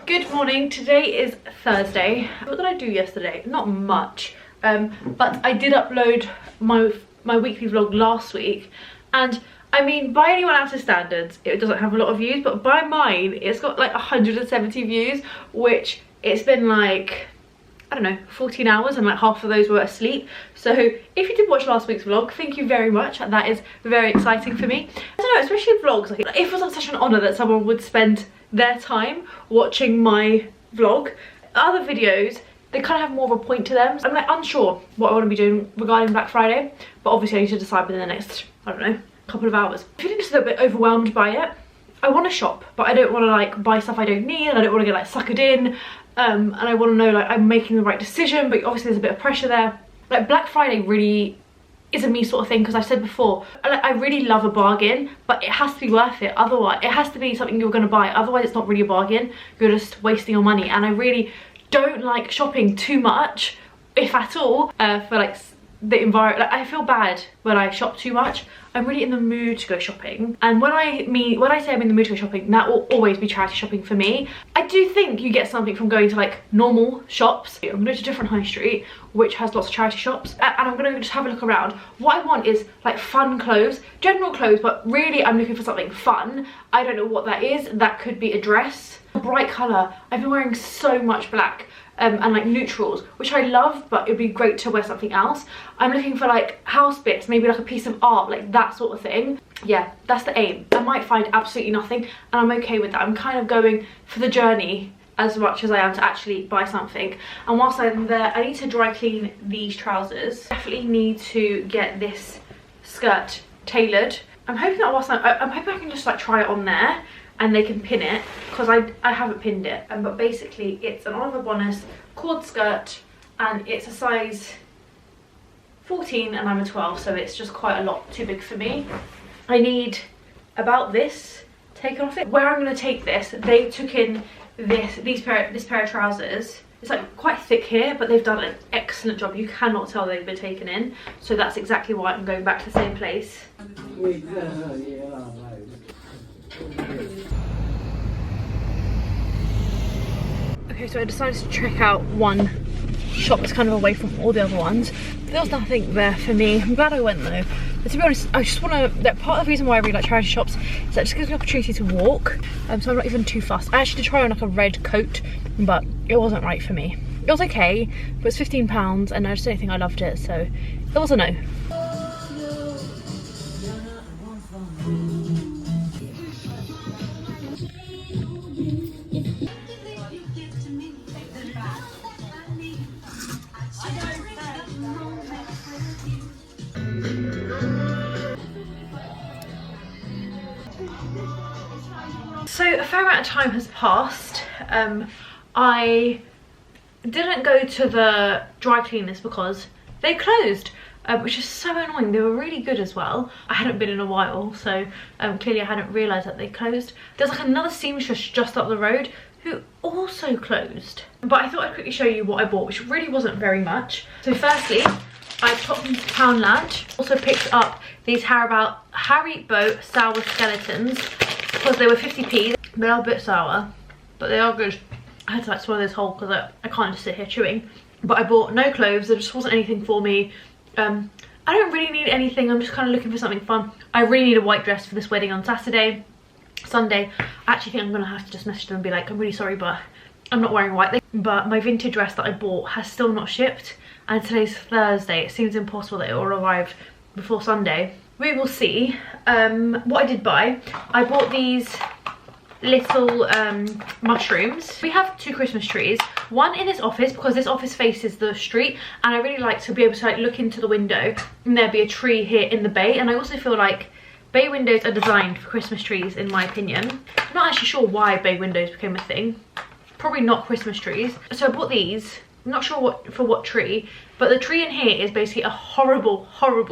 Good morning. Today is Thursday. What did I do yesterday? Not much, but I did upload my weekly vlog last week, and I mean, by anyone else's standards it doesn't have a lot of views, but by mine it's got like 170 views, which it's been like, I don't know, 14 hours, and like half of those were asleep. So if you did watch last week's vlog, thank you very much. That is very exciting for me. I don't know, especially vlogs, like it feels like such an honour that someone would spend their time watching my vlog. Other videos, they kind of have more of a point to them. I'm like unsure what I want to be doing regarding Black Friday, but obviously I need to decide within the next, I don't know, couple of hours. I'm feeling just a little bit overwhelmed by it. I want to shop, but I don't want to like buy stuff I don't need, and I don't want to get like suckered in, and I want to know like I'm making the right decision, but obviously there's a bit of pressure there. Like Black Friday really isn't me sort of thing, because I've said before, I really love a bargain, but it has to be worth it. Otherwise it has to be something you're going to buy, otherwise it's not really a bargain. You're just wasting your money, and I really don't like shopping too much, if at all, for like the environment. Like, I feel bad when I shop too much. I'm really in the mood to go shopping, and when I say I'm in the mood to go shopping, that will always be charity shopping for me. I do think you get something from going to like normal shops. I'm going to a different high street which has lots of charity shops, and I'm going to just have a look around. What I want is like fun clothes, general clothes, but really I'm looking for something fun. I don't know what that is. That could be a dress, a bright colour. I've been wearing so much black and like neutrals, which I love, but it'd be great to wear something else. I'm looking for like house bits, maybe like a piece of art, like that sort of thing. Yeah, that's the aim. I might find absolutely nothing, and I'm okay with that. I'm kind of going for the journey as much as I am to actually buy something. And whilst I'm there, I need to dry clean these trousers. Definitely need to get this skirt tailored. I'm hoping that whilst I'm hoping I can just like try it on there and they can pin it, because I haven't pinned it. But basically it's an Oliver Bonas cord skirt, and it's a size 14 and I'm a 12, so it's just quite a lot too big for me. I need about this taken off it. Where I'm going to take this, they took in this pair of trousers. It's like quite thick here, but they've done an excellent job. You cannot tell they've been taken in, so that's exactly why I'm going back to the same place. Okay, so I decided to check out one shop that's kind of away from all the other ones. There was nothing there for me. I'm glad I went though. But to be honest, I just want to, that part of the reason why I really like charity shops is that it just gives me the opportunity to walk, so I'm not even too fussed. I actually did try on like a red coat, but it wasn't right for me. It was okay, but it's £15 and I just don't think I loved it, so it was a no. So a fair amount of time has passed. I didn't go to the dry cleaners because they closed, which is so annoying. They were really good as well. I hadn't been in a while, so clearly I hadn't realised that they closed. There's like another seamstress just up the road who also closed. But I thought I'd quickly show you what I bought, which really wasn't very much. So firstly, I popped into Poundland. Also picked up these Haribo sour skeletons, because they were 50p. They are a bit sour, but they are good. I had to like swallow this whole because I can't just sit here chewing. But I bought no clothes. There just wasn't anything for me. I don't really need anything. I'm just kind of looking for something fun. I really need a white dress for this wedding on Sunday. I actually think I'm gonna have to just message them and be like, I'm really sorry, but I'm not wearing white. But my vintage dress that I bought has still not shipped, and today's Thursday. It seems impossible that it will arrive before Sunday. We will see. What I did buy, I bought these little mushrooms. We have 2 Christmas trees, one in this office because this office faces the street, and I really like to be able to like look into the window and there be a tree here in the bay. And I also feel like bay windows are designed for Christmas trees, in my opinion. I'm not actually sure why bay windows became a thing. Probably not Christmas trees. So I bought these. I'm not sure for what tree, but the tree in here is basically a horrible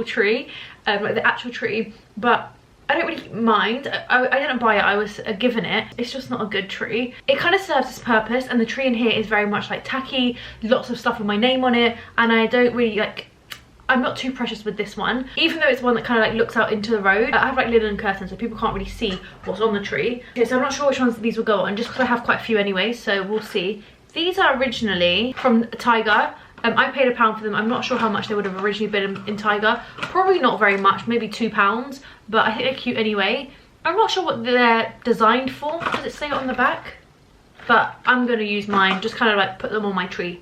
tree, like the actual tree, but I don't really mind. I didn't buy it, I was given it. It's just not a good tree. It kind of serves its purpose, and the tree in here is very much like tacky, lots of stuff with my name on it, and I don't really like, I'm not too precious with this one, even though it's one that kind of like looks out into the road. I have like linen curtains so people can't really see what's on the tree. Okay, so I'm not sure which ones these will go on, just because I have quite a few anyway, so we'll see. These are originally from Tiger. I paid £1 for them. I'm not sure how much they would have originally been in Tiger. Probably not very much, maybe £2, but I think they're cute anyway. I'm not sure what they're designed for. Does it say on the back? But I'm going to use mine, just kind of like put them on my tree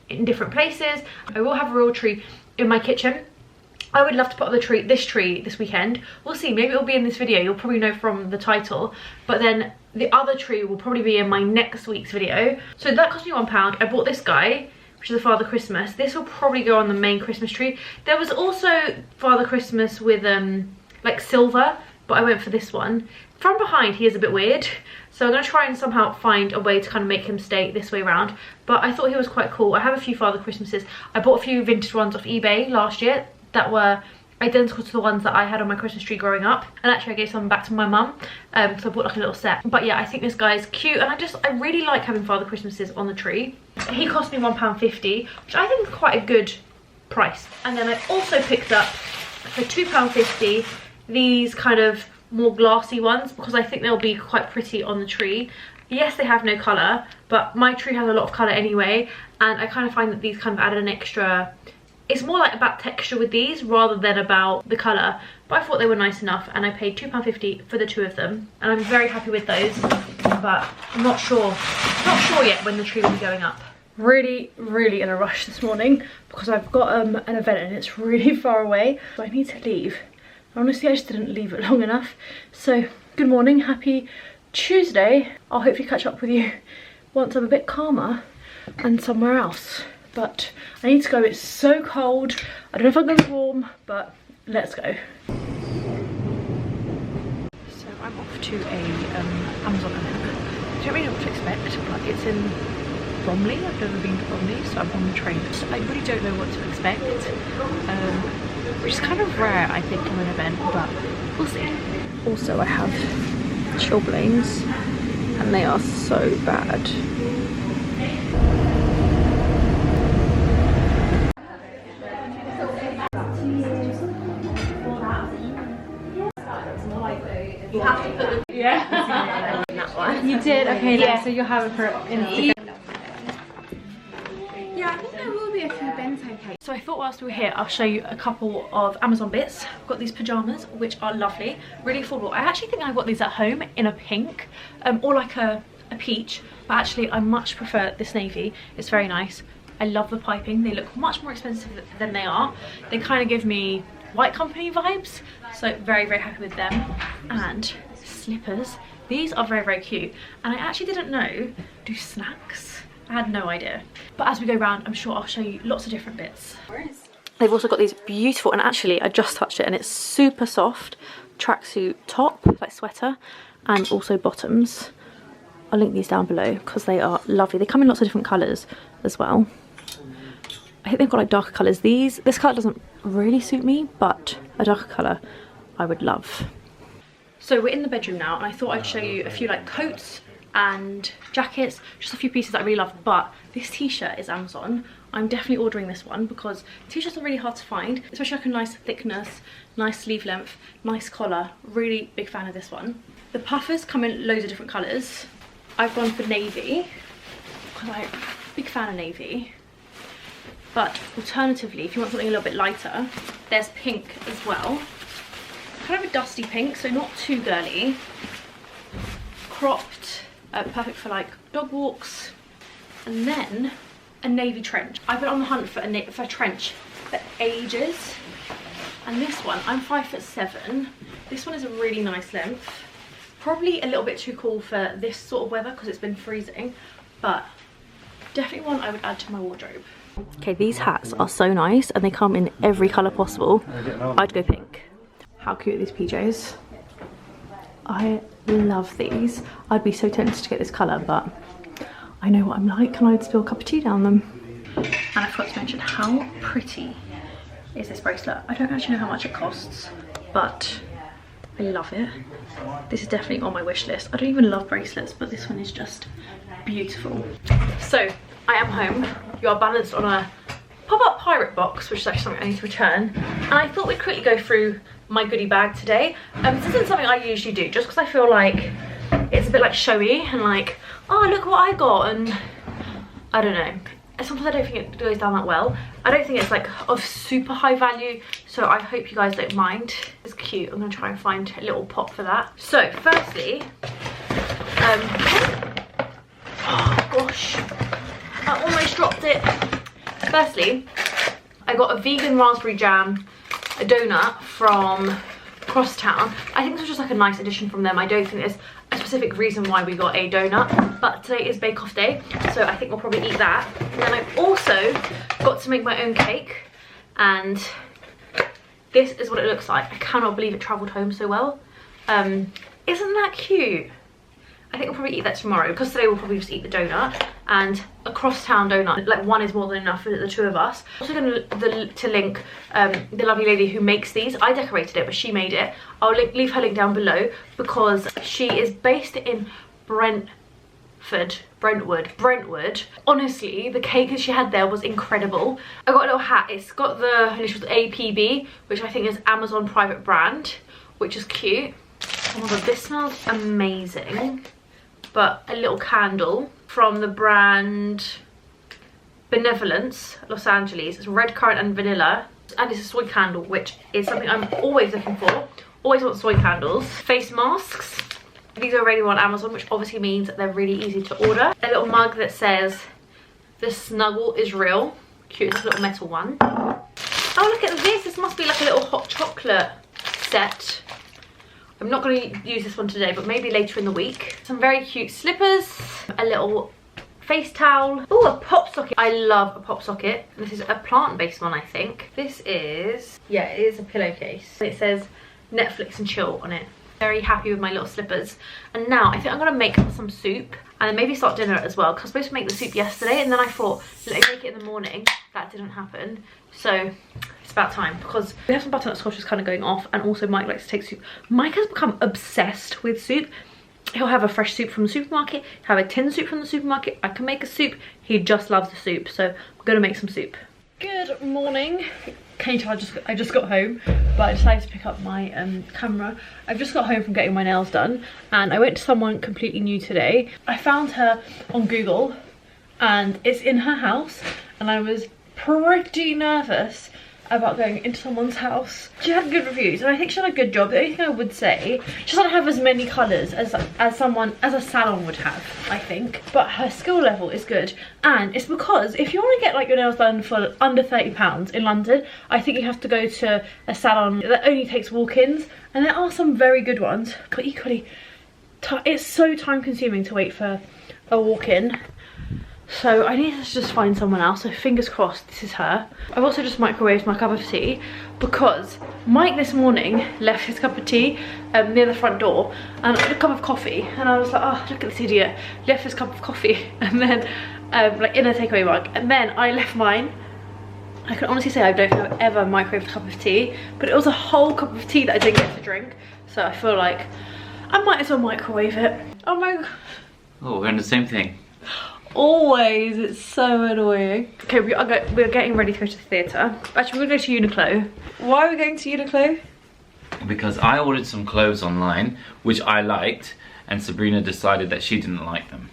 in different places. I will have a real tree in my kitchen. I would love to put up this tree this weekend. We'll see, maybe it'll be in this video. You'll probably know from the title. But then the other tree will probably be in my next week's video. So that cost me £1. I bought this guy, which is a Father Christmas. This will probably go on the main Christmas tree. There was also Father Christmas with like silver, but I went for this one. From behind he is a bit weird, so I'm going to try and somehow find a way to kind of make him stay this way around. But I thought he was quite cool. I have a few Father Christmases. I bought a few vintage ones off eBay last year that were identical to the ones that I had on my Christmas tree growing up, and actually I gave some back to my mum, so I bought like a little set. But yeah, I think this guy's cute, and I really like having Father Christmases on the tree. He cost me £1.50, which I think is quite a good price. And then I also picked up for £2.50 these kind of more glassy ones, because I think they'll be quite pretty on the tree. Yes, they have no colour, but my tree has a lot of colour anyway, and I kind of find that these kind of added an extra. It's more like about texture with these rather than about the colour, but I thought they were nice enough, and I paid £2.50 for the two of them, and I'm very happy with those. But I'm not sure yet when the tree will be going up. Really in a rush this morning because I've got an event and it's really far away, so I need to leave. Honestly, I just didn't leave it long enough. So good morning, happy Tuesday. I'll hopefully catch up with you once I'm a bit calmer and somewhere else. But I need to go, it's so cold. I don't know if I'm going to be warm, but let's go. So I'm off to a Amazon event. I don't really know what to expect, but it's in Bromley. I've never been to Bromley, so I'm on the train. So I really don't know what to expect, which is kind of rare, I think, from an event, but we'll see. Also, I have chilblains, and they are so bad. You have to put the that one. You did? Okay, yeah. So you'll have it for Instagram. Yeah, I think there will be a few bento cakes. So I thought whilst we were here, I'll show you a couple of Amazon bits. I've got these pyjamas, which are lovely, really affordable. I actually think I got these at home in a pink, or like a peach, but actually I much prefer this navy. It's very nice. I love the piping. They look much more expensive than they are. They kind of give me White Company vibes, so very happy with them. And slippers, these are very cute, and I actually didn't know do snacks. I had no idea, but as we go around I'm sure I'll show you lots of different bits. They've also got these beautiful, and actually I just touched it and it's super soft, tracksuit top, like sweater, and also bottoms. I'll link these down below because they are lovely. They come in lots of different colours as well. I think they've got like darker colours. This colour doesn't really suit me, but a darker colour I would love. So we're in the bedroom now, and I thought I'd show you a few like coats and jackets, just a few pieces that I really love. But this t-shirt is Amazon. I'm definitely ordering this one because t-shirts are really hard to find, especially like a nice thickness, nice sleeve length, nice collar. Really big fan of this one. The puffers come in loads of different colours. I've gone for navy because I'm a big fan of navy. But alternatively, if you want something a little bit lighter, there's pink as well. Kind of a dusty pink, so not too girly. Cropped, perfect for like dog walks. And then a navy trench. I've been on the hunt for a trench for ages. And this one, I'm 5'7". This one is a really nice length. Probably a little bit too cool for this sort of weather because it's been freezing, but definitely one I would add to my wardrobe. Okay, these hats are so nice and they come in every colour possible. I'd go pink. How cute are these PJs? I love these. I'd be so tempted to get this colour, but I know what I'm like and I'd spill a cup of tea down them. And I forgot to mention how pretty is this bracelet. I don't actually know how much it costs, but I love it. This is definitely on my wish list. I don't even love bracelets, but this one is just beautiful. So I am home. You are balanced on a pop-up pirate box, which is actually something I need to return. And I thought we'd quickly go through my goodie bag today. This isn't something I usually do, just because I feel like it's a bit like showy and like, oh, look what I got, and I don't know. Sometimes I don't think it goes down that well. I don't think it's like of super high value, so I hope you guys don't mind. It's cute. I'm gonna try and find a little pot for that. So firstly, oh gosh, I almost dropped it. Firstly, I got a vegan raspberry jam, a donut from Crosstown. I think this was just like a nice addition from them. I don't think there's a specific reason why we got a donut, but today is bake off day, so I think we'll probably eat that. And then I also got to make my own cake, and this is what it looks like. I cannot believe it travelled home so well. Isn't that cute? I think we'll probably eat that tomorrow, because today we'll probably just eat the donut, and a Crosstown donut, like one is more than enough for the two of us. I'm also going to link the lovely lady who makes these. I decorated it, but she made it. I'll leave her link down below, because she is based in Brentwood. Honestly, the cake that she had there was incredible. I got a little hat. It's got the initials APB, which I think is Amazon private brand, which is cute. Oh my god, this smells amazing. But a little candle from the brand Benevolence, Los Angeles. It's red currant and vanilla, and it's a soy candle, which is something I'm always looking for. Always want soy candles. Face masks. These are already on Amazon, which obviously means that they're really easy to order. A little mug that says, "The snuggle is real." Cute, it's a little metal one. Oh, look at this. This must be like a little hot chocolate set. I'm not going to use this one today, but maybe later in the week. Some very cute slippers, a little face towel. Oh, a pop socket. I love a pop socket. This is a plant-based one, I think. This is, yeah, it is a pillowcase. It says Netflix and chill on it. Very happy with my little slippers. And now I think I'm going to make some soup and then maybe start dinner as well, because I was supposed to make the soup yesterday, and then I thought, let me make it in the morning. That didn't happen. So it's about time, because we have some butternut squash that's kind of going off, and also Mike likes to take soup. Mike has become obsessed with soup. He'll have a fresh soup from the supermarket, have a tin soup from the supermarket. I can make a soup. He just loves the soup, so I'm going to make some soup. Good morning. Can you tell I just got home, but I decided to pick up my camera. I've just got home from getting my nails done, and I went to someone completely new today. I found her on Google, and it's in her house, and I was pretty nervous about going into someone's house. She had good reviews, and I think she did a good job. The only thing I would say, she doesn't have as many colours as a salon would have, I think, but her skill level is good. And it's because if you want to get like your nails done for under £30 in London, I think you have to go to a salon that only takes walk-ins, and there are some very good ones, but equally it's so time consuming to wait for a walk-in. So I need to just find someone else, so fingers crossed this is her. I've also just microwaved my cup of tea, because Mike this morning left his cup of tea near the front door, and a cup of coffee, and I was like, oh, look at this idiot, left his cup of coffee, and then like in a takeaway mug, and then I left mine. I can honestly say I don't think I've ever microwaved a cup of tea, but it was a whole cup of tea that I didn't get to drink, so I feel like I might as well microwave it. Oh my god. Oh, we're in the same thing. Always, it's so annoying. Okay, we're getting ready to go to the theatre. Actually, we're going to go to Uniqlo. Why are we going to Uniqlo? Because I ordered some clothes online, which I liked, and Sabrina decided that she didn't like them.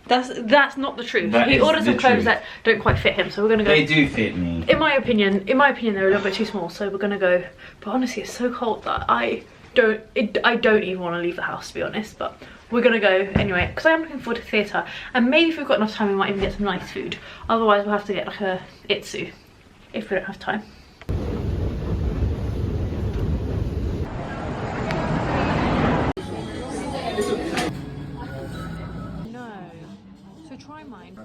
That's not the truth. That he ordered some clothes truth. that don't quite fit him, so we're going to go. They do fit me. In my opinion, they're a little bit too small, so we're going to go. But honestly, it's so cold that I don't even want to leave the house, to be honest, but we're gonna go anyway, because I am looking forward to theatre, and maybe if we've got enough time we might even get some nice food. Otherwise we'll have to get like a itsu if we don't have time. No, so try mine.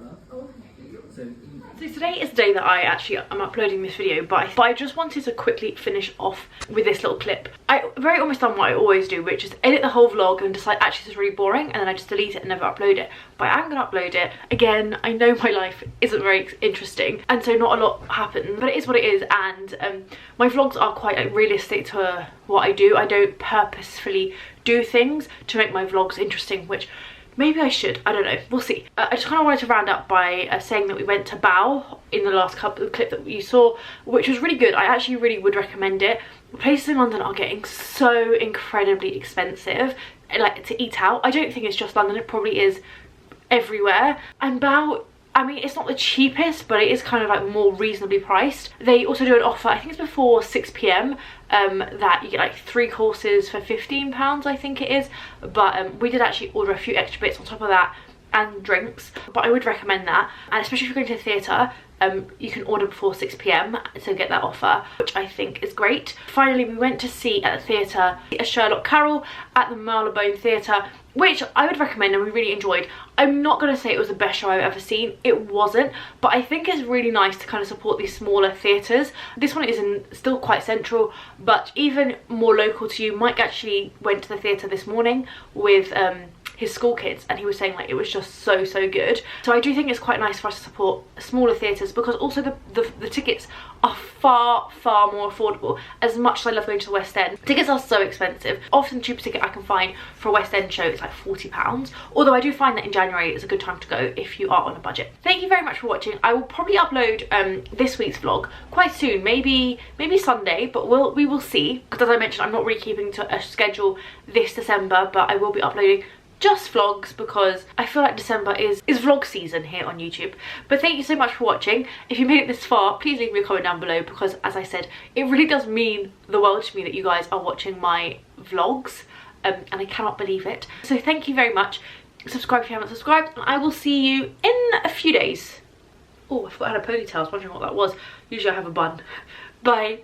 So today is the day that I'm uploading this video, but I just wanted to quickly finish off with this little clip. I very almost done what I always do, which is edit the whole vlog and decide actually this is really boring, and then I just delete it and never upload it. But I am going to upload it. Again, I know my life isn't very interesting, and so not a lot happens, but it is what it is, and my vlogs are quite like, realistic to what I do. I don't purposefully do things to make my vlogs interesting, which Maybe I should, I don't know, we'll see. I just kind of wanted to round up by saying that we went to Bow in the last clip that you saw, which was really good. I actually really would recommend it. Places in London are getting so incredibly expensive, like, to eat out. I don't think it's just London, it probably is everywhere. And Bow, I mean, it's not the cheapest, but it is kind of like more reasonably priced. They also do an offer, I think it's before 6 p.m, that you get like 3 courses for £15, I think it is. But we did actually order a few extra bits on top of that and drinks, but I would recommend that. And especially if you're going to the theatre, you can order before 6 p.m. to get that offer, which I think is great. Finally, we went to see at the theatre a Sherlock Carol at the Marylebone Theatre, which I would recommend and we really enjoyed. I'm not going to say it was the best show I've ever seen, it wasn't, but I think it's really nice to kind of support these smaller theatres. This one is still quite central, but even more local to you. Mike actually went to the theatre this morning with his school kids, and he was saying like it was just so good. So I do think it's quite nice for us to support smaller theatres, because also the tickets are far more affordable. As much as I love going to the West End, tickets are so expensive. Often the cheapest ticket I can find for a West End show is like £40, although I do find that in January is a good time to go if you are on a budget. Thank you very much for watching. I will probably upload this week's vlog quite soon, maybe Sunday, but we will see, because as I mentioned, I'm not really keeping to a schedule this December, but I will be uploading just vlogs because I feel like December is vlog season here on YouTube. But thank you so much for watching. If you made it this far, please leave me a comment down below, because as I said, it really does mean the world to me that you guys are watching my vlogs, and I cannot believe it. So thank you very much. Subscribe if you haven't subscribed, and I will see you in a few days. Oh, I forgot I had a ponytail. I was wondering what that was. Usually I have a bun. Bye.